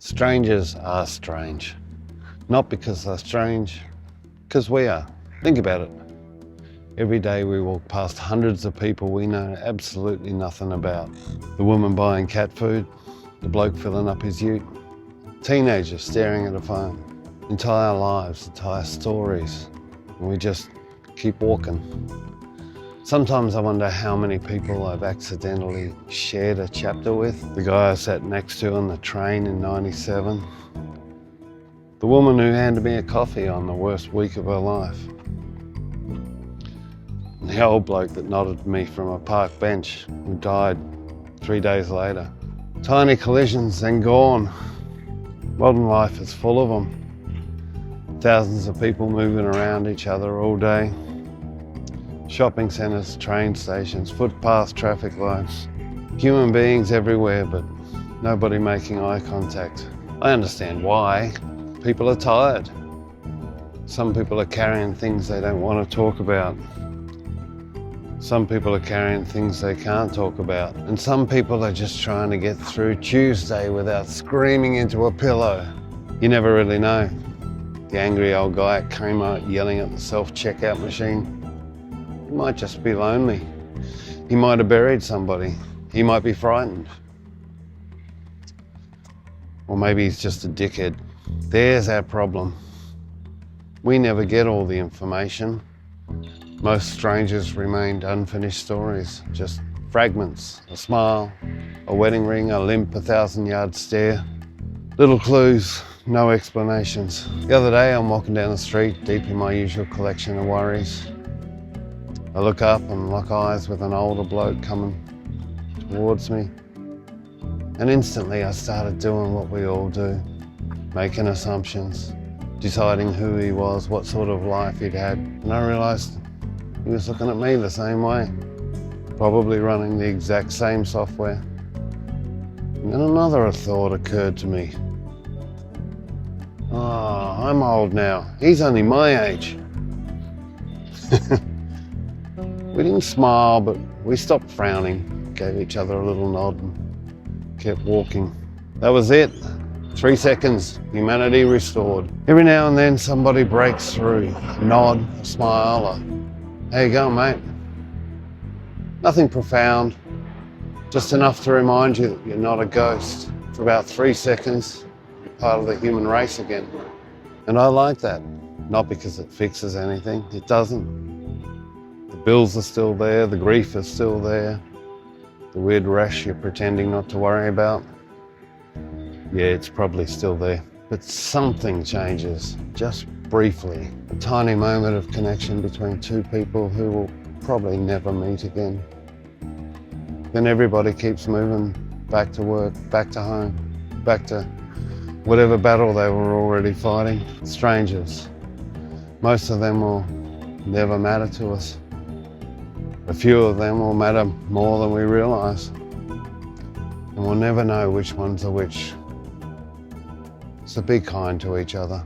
Strangers are strange. Not because they're strange, because we are. Think about it. Every day we walk past hundreds of people we know absolutely nothing about. The woman buying cat food, the bloke filling up his ute, teenagers staring at a phone. Entire lives, entire stories, and we just keep walking. Sometimes I wonder how many people I've accidentally shared a chapter with. The guy I sat next to on the train in '97. The woman who handed me a coffee on the worst week of her life. And the old bloke that nodded at me from a park bench who died 3 days later. Tiny collisions, then gone. Modern life is full of them. Thousands of people moving around each other all day. Shopping centres, train stations, footpaths, traffic lights. Human beings everywhere, but nobody making eye contact. I understand why. People are tired. Some people are carrying things they don't want to talk about. Some people are carrying things they can't talk about. And some people are just trying to get through Tuesday without screaming into a pillow. You never really know. The angry old guy at Kmart yelling at the self-checkout machine. He might just be lonely. He might have buried somebody. He might be frightened. Or maybe he's just a dickhead. There's our problem. We never get all the information. Most strangers remained unfinished stories, just fragments, a smile, a wedding ring, a limp, 1,000-yard stare. Little clues, no explanations. The other day I'm walking down the street, deep in my usual collection of worries. I look up and lock eyes with an older bloke coming towards me. And instantly I started doing what we all do, making assumptions, deciding who he was, what sort of life he'd had. And I realised he was looking at me the same way, probably running the exact same software. And then another thought occurred to me. Oh, I'm old now. He's only my age. We didn't smile, but we stopped frowning, gave each other a little nod and kept walking. That was it. 3 seconds, humanity restored. Every now and then somebody breaks through, a nod, a smile, a how you going, mate? Nothing profound, just enough to remind you that you're not a ghost. For about 3 seconds, you're part of the human race again. And I like that, not because it fixes anything, it doesn't. The bills are still there, the grief is still there, the weird rash you're pretending not to worry about. Yeah, it's probably still there. But something changes, just briefly. A tiny moment of connection between two people who will probably never meet again. Then everybody keeps moving back to work, back to home, back to whatever battle they were already fighting. Strangers. Most of them will never matter to us. A few of them will matter more than we realise. And we'll never know which ones are which. So be kind to each other.